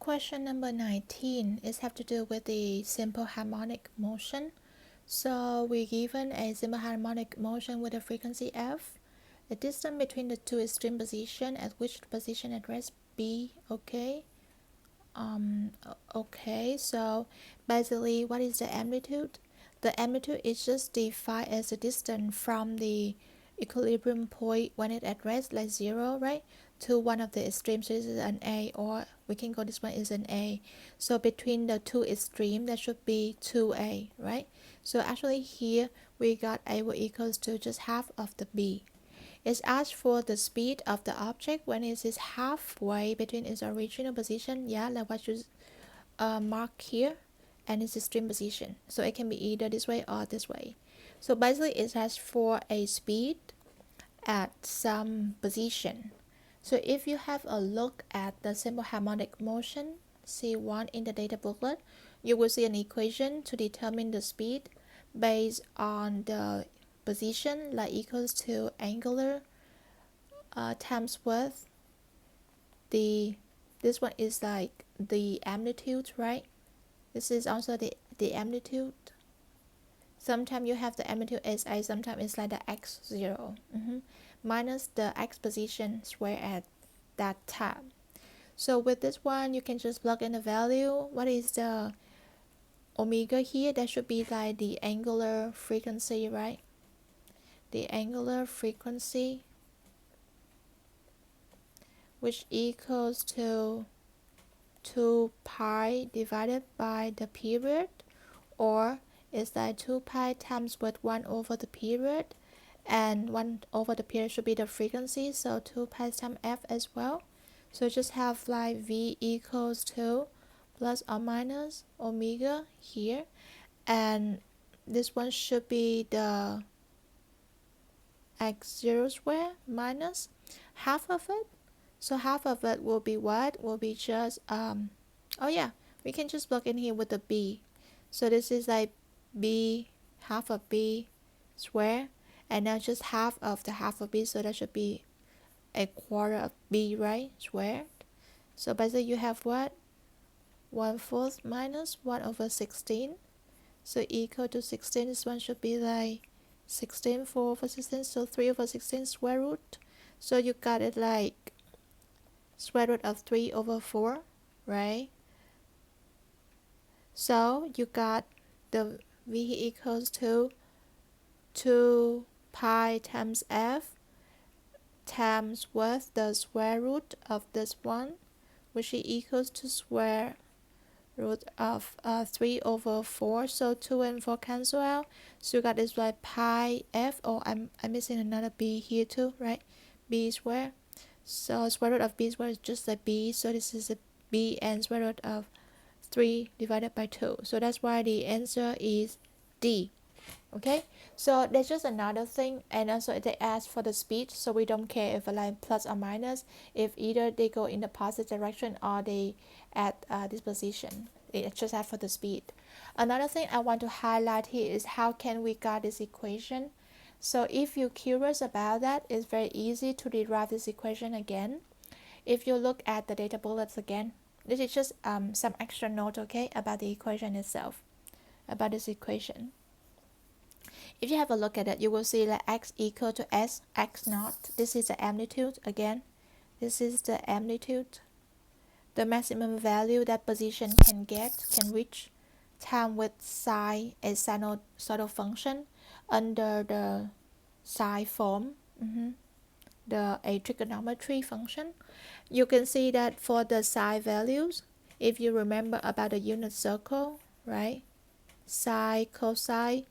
question number 19 is have to do with the simple harmonic motion. So we're given a simple harmonic motion with a frequency f. The distance between the two extreme position at which position at rest b. Okay. So basically, what is the amplitude? The amplitude is just defined as the distance from the equilibrium point when it at rest, like 0, right, to one of the extremes. So this is an A, or we can go this one is an A. So between the two extremes, that should be 2A, right? So actually here we got A will equals to just half of the B. It's asked for the speed of the object when it is halfway between its original position, yeah, like what you mark here, and its extreme position. So it can be either this way or this way. So basically it asks for a speed at some position. So if you have a look at the simple harmonic motion, C1 in the data booklet, you will see an equation to determine the speed based on the position, like equals to angular times width. This one is like the amplitude, right? This is also the amplitude. Sometimes you have the amplitude as a, sometimes it's like the x0 minus the x position square at that time. So with this one, you can just plug in the value. What is the omega here? That should be like the angular frequency, right? The angular frequency, which equals to 2 pi divided by the period, or it's like 2 pi times with 1 over the period, and 1 over the period should be the frequency, so 2 pi times f as well. So just have like v equals to plus or minus omega here, and this one should be the x0 square minus half of it. So half of it will be what? Will be just oh yeah, we can just plug in here with the b. So this is like b, half of b square, and now just half of the half of b, so that should be a quarter of b, right, squared. So basically you have what? 1/4 minus 1 over 16, so equal to 16. This one should be like 16, 4 over 16, so 3 over 16 square root. So you got it like square root of 3 over 4, right? So you got the v equals to 2 pi times f times with the square root of this one, which is equals to square root of 3 over 4. So 2 and 4 cancel out. So you got this like pi f, or I'm missing another b here too, right? B squared. So square root of b squared is just a b, so this is a b, and square root of 3 divided by 2. So that's why the answer is D. Okay, so there's just another thing, and also they ask for the speed, so we don't care if a line plus or minus, if either they go in the positive direction or they at this position. It just ask for the speed. Another thing I want to highlight here is how can we get this equation. So if you're curious about that, it's very easy to derive this equation again. If you look at the data bullets again, this is just some extra note, okay, about the equation itself, about this equation. If you have a look at it, you will see that x equal to s x naught. This is the amplitude again. This is the amplitude. The maximum value that position can reach, time with psi, a sinusoidal function under the psi form, a trigonometry function. You can see that for the psi values, if you remember about the unit circle, right? Psi, cosine,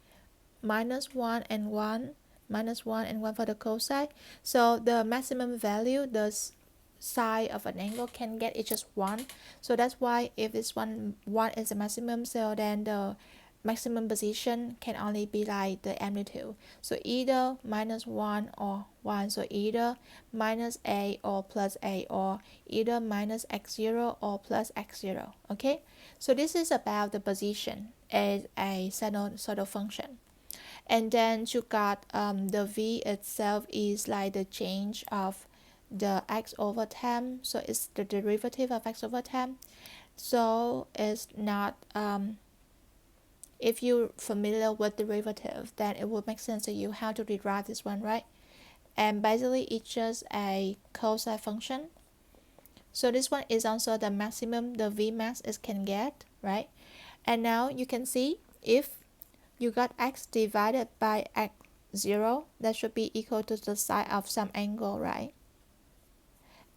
minus 1 and 1, minus 1 and 1 for the cosine. So the maximum value the side of an angle can get is just 1. So that's why if this one is the maximum, so then the maximum position can only be like the amplitude. So either minus 1 or 1. So either minus a or plus a, or either minus x0 or plus x0. Okay, so this is about the position as a sinusoidal function. And then you got the v itself is like the change of the x over time, so it's the derivative of x over time. So it's not, if you're familiar with derivative, then it would make sense to you how to derive this one, right? And basically it's just a cosine function. So this one is also the maximum the V max it can get, right? And now you can see if you got x divided by x0, that should be equal to the sine of some angle, right?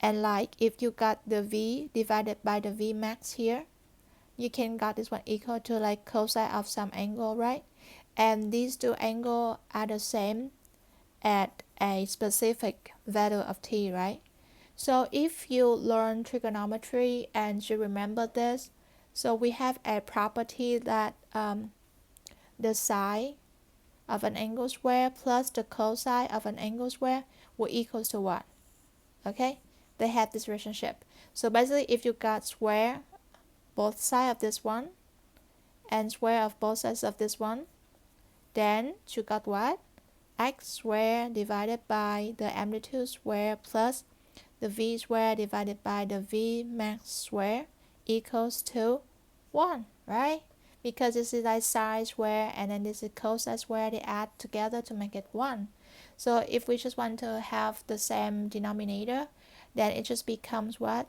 And like if you got the V divided by the V max here, you can got this one equal to like cosine of some angle, right? And these two angles are the same at a specific value of t, right? So if you learn trigonometry and you remember this, so we have a property that the sine of an angle square plus the cosine of an angle square will equal to what? Okay, they have this relationship. So basically if you got square both sides of this one and square of both sides of this one, then you got what? X squared divided by the amplitude square plus the V squared divided by the V max square equals to 1, right? Because this is like sine square and then this is cosine square, they add together to make it 1. So if we just want to have the same denominator, then it just becomes what?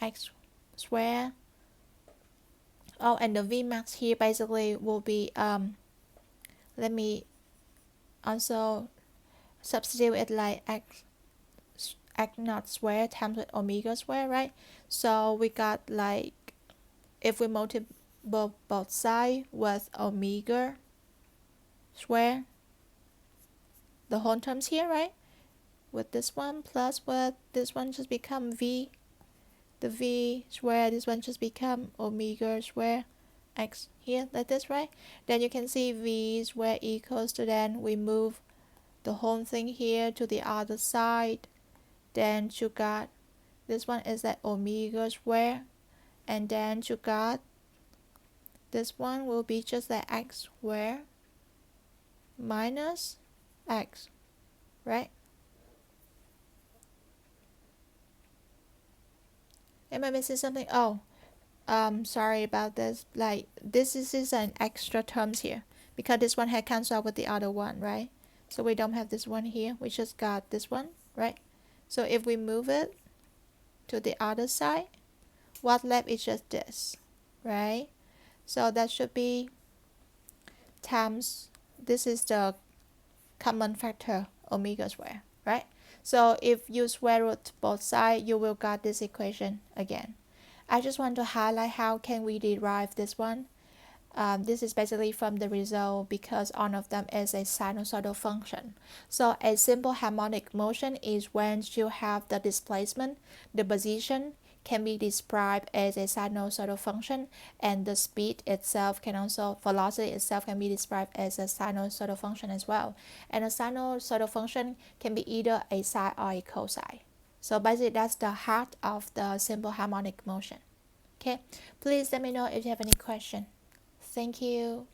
X squared. Oh, and the V max here basically will be, let me also substitute it like x naught square times with omega square, right? So we got like, if we multiply both sides with omega square, the whole terms here, right? With this one plus with this one just become V, the V square, this one just become omega square x here like this, right? Then you can see V square equals to, then we move the whole thing here to the other side, then you got this one is that omega square, and then you got this one will be just like x squared minus x, right? Am I missing something? Oh, sorry about this. Like this is an extra terms here because this one had cancelled out with the other one, right? So we don't have this one here. We just got this one, right? So if we move it to the other side, what left is just this, right? So that should be times, this is the common factor omega square, right? So if you square root both sides, you will get this equation again. I just want to highlight how can we derive this one. This is basically from the result because all of them is a sinusoidal function. So a simple harmonic motion is when you have the displacement, the position can be described as a sinusoidal function, and the speed itself can also, velocity itself can be described as a sinusoidal function as well. And a sinusoidal function can be either a sine or a cosine. So basically that's the heart of the simple harmonic motion. Okay, please let me know if you have any question. Thank you.